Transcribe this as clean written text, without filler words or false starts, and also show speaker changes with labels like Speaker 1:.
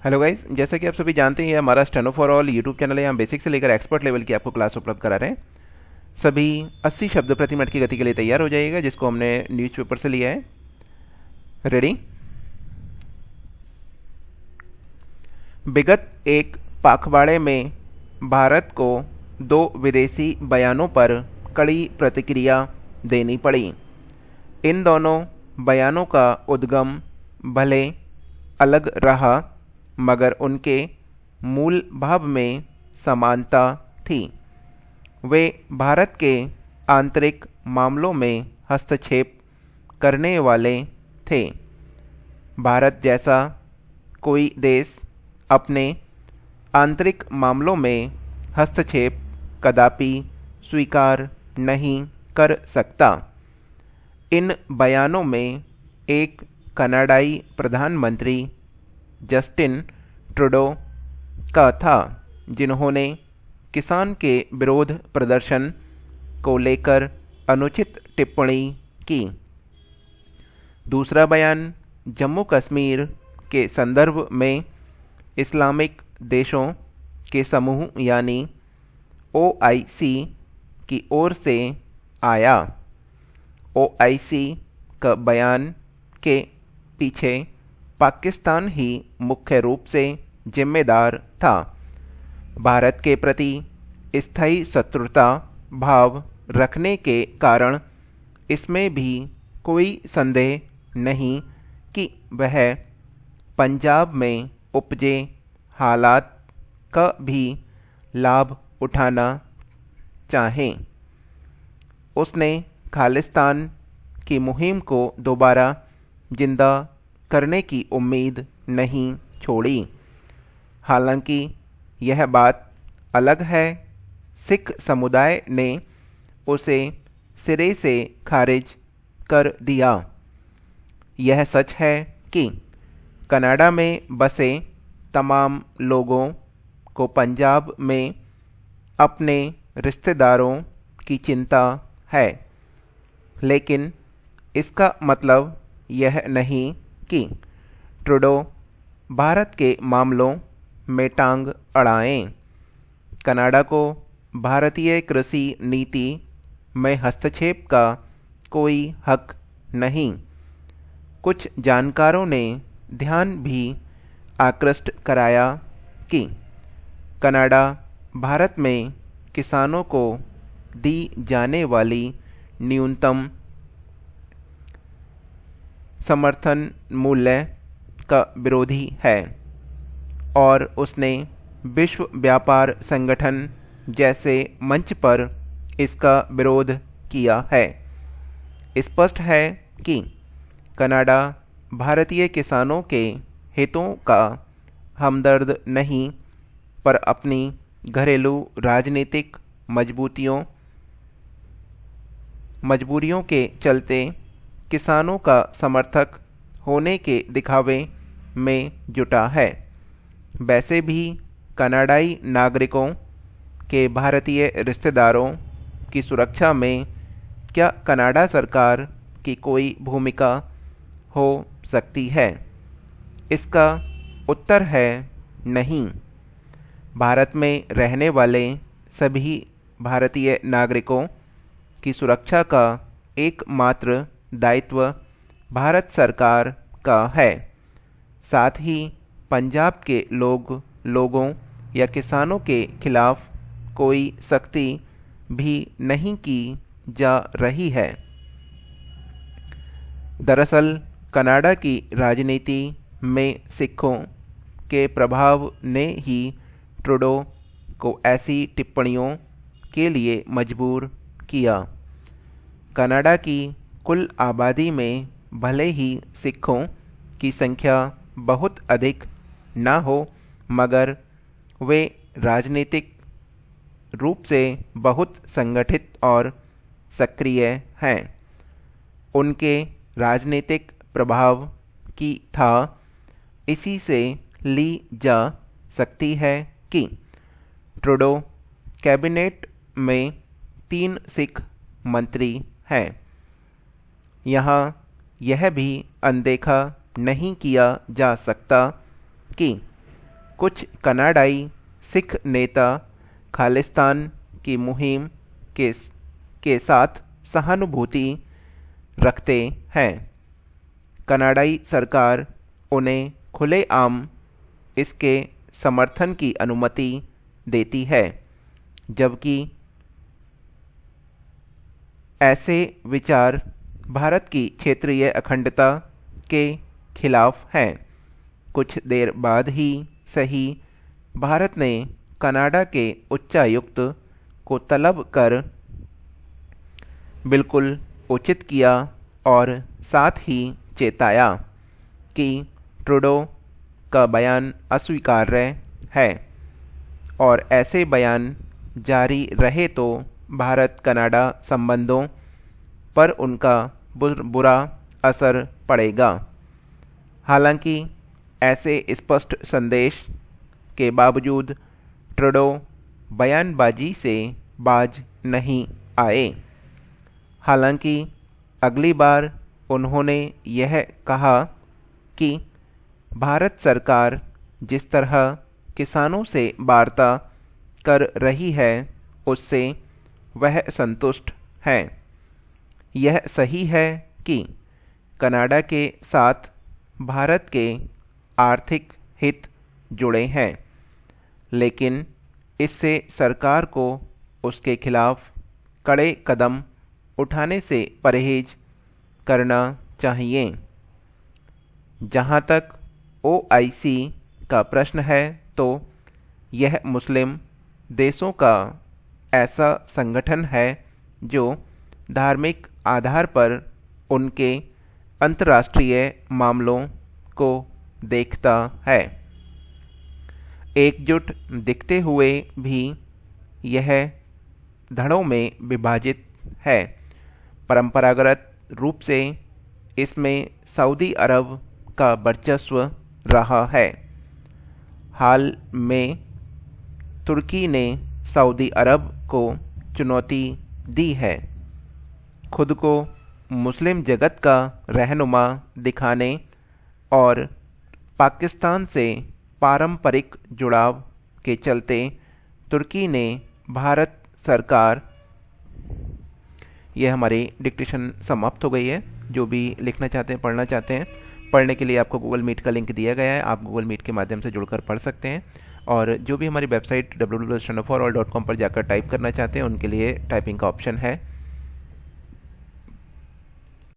Speaker 1: Hello guys, जैसा कि आप सभी जानते हैं ये हमारा steno for all YouTube channel है। यहाँ बेसिक से लेकर एक्सपर्ट लेवल की आपको क्लास उपलब्ध करा रहे हैं। सभी 80 शब्द प्रति मिनट की गति के लिए तैयार हो जाइएगा, जिसको हमने न्यूज़पेपर से लिया है। रेडी। विगत एक पखवाड़े में भारत को दो विदेशी बयानों पर कड़ी प्रतिक्रिया देनी पड़ी। इन दोनों बयानों का उद्गम भले अलग रहा, मगर उनके मूल भाव में समानता थी। वे भारत के आंतरिक मामलों में हस्तक्षेप करने वाले थे। भारत जैसा कोई देश अपने आंतरिक मामलों में हस्तक्षेप कदापि स्वीकार नहीं कर सकता। इन बयानों में एक कनाडाई प्रधानमंत्री जस्टिन ट्रूडो का था, जिन्होंने किसान के विरोध प्रदर्शन को लेकर अनुचित टिप्पणी की। दूसरा बयान जम्मू कश्मीर के संदर्भ में इस्लामिक देशों के समूह यानी ओआईसी की ओर से आया। ओआईसी का बयान के पीछे पाकिस्तान ही मुख्य रूप से जिम्मेदार था। भारत के प्रति स्थायी शत्रुता भाव रखने के कारण इसमें भी कोई संदेह नहीं कि वह पंजाब में उपजे हालात का भी लाभ उठाना चाहें। उसने खालिस्तान की मुहिम को दोबारा जिंदा करने की उम्मीद नहीं छोड़ी। हालांकि यह बात अलग है, सिख समुदाय ने उसे सिरे से खारिज कर दिया। यह सच है कि कनाडा में बसे तमाम लोगों को पंजाब में अपने रिश्तेदारों की चिंता है, लेकिन इसका मतलब यह नहीं कि ट्रूडो भारत के मामलों में टांग अड़ाएं। कनाडा को भारतीय कृषि नीति में हस्तक्षेप का कोई हक नहीं। कुछ जानकारों ने ध्यान भी आकृष्ट कराया कि कनाडा भारत में किसानों को दी जाने वाली न्यूनतम समर्थन मूल्य का विरोधी है, और उसने विश्व व्यापार संगठन जैसे मंच पर इसका विरोध किया है। स्पष्ट है कि कनाडा भारतीय किसानों के हितों का हमदर्द नहीं, पर अपनी घरेलू राजनीतिक मजबूरियों के चलते किसानों का समर्थक होने के दिखावे में जुटा है। वैसे भी कनाडाई नागरिकों के भारतीय रिश्तेदारों की सुरक्षा में क्या कनाडा सरकार की कोई भूमिका हो सकती है? इसका उत्तर है नहीं। भारत में रहने वाले सभी भारतीय नागरिकों की सुरक्षा का एकमात्र दायित्व भारत सरकार का है। साथ ही पंजाब के लोगों या किसानों के खिलाफ कोई सख्ती भी नहीं की जा रही है। दरअसल कनाडा की राजनीति में सिखों के प्रभाव ने ही ट्रूडो को ऐसी टिप्पणियों के लिए मजबूर किया। कनाडा की कुल आबादी में भले ही सिखों की संख्या बहुत अधिक न हो, मगर वे राजनीतिक रूप से बहुत संगठित और सक्रिय हैं। उनके राजनीतिक प्रभाव की था इसी से ली जा सकती है कि ट्रूडो कैबिनेट में 3 सिख मंत्री हैं। यहाँ यह भी अनदेखा नहीं किया जा सकता कि कुछ कनाडाई सिख नेता खालिस्तान की मुहिम के साथ सहानुभूति रखते हैं। कनाडाई सरकार उन्हें खुलेआम इसके समर्थन की अनुमति देती है, जबकि ऐसे विचार भारत की क्षेत्रीय अखंडता के खिलाफ हैं। कुछ देर बाद ही सही भारत ने कनाडा के उच्चायुक्त को तलब कर बिल्कुल उचित किया और साथ ही चेताया कि ट्रूडो का बयान अस्वीकार्य है और ऐसे बयान जारी रहे तो भारत कनाडा संबंधों पर उनका बुरा असर पड़ेगा। हालांकि ऐसे स्पष्ट संदेश के बावजूद ट्रूडो बयानबाजी से बाज नहीं आए। हालांकि अगली बार उन्होंने यह कहा कि भारत सरकार जिस तरह किसानों से वार्ता कर रही है उससे वह संतुष्ट हैं। यह सही है कि कनाडा के साथ भारत के आर्थिक हित जुड़े हैं, लेकिन इससे सरकार को उसके खिलाफ कड़े कदम उठाने से परहेज करना चाहिए। जहाँ तक OIC का प्रश्न है तो यह मुस्लिम देशों का ऐसा संगठन है जो धार्मिक आधार पर उनके अंतर्राष्ट्रीय मामलों को देखता है। एकजुट दिखते हुए भी यह धड़ों में विभाजित है। परंपरागत रूप से इसमें सऊदी अरब का वर्चस्व रहा है। हाल में तुर्की ने सऊदी अरब को चुनौती दी है। खुद को मुस्लिम जगत का रहनुमा दिखाने और पाकिस्तान से पारंपरिक जुड़ाव के चलते तुर्की ने भारत सरकार। यह हमारी डिक्टेशन समाप्त हो गई है। जो भी लिखना चाहते हैं, पढ़ना चाहते हैं, पढ़ने के लिए आपको गूगल मीट का लिंक दिया गया है। आप गूगल मीट के माध्यम से जुड़कर पढ़ सकते हैं। और जो भी हमारी वेबसाइट www.stenoforall.com पर जाकर टाइप करना चाहते हैं उनके लिए टाइपिंग का ऑप्शन है।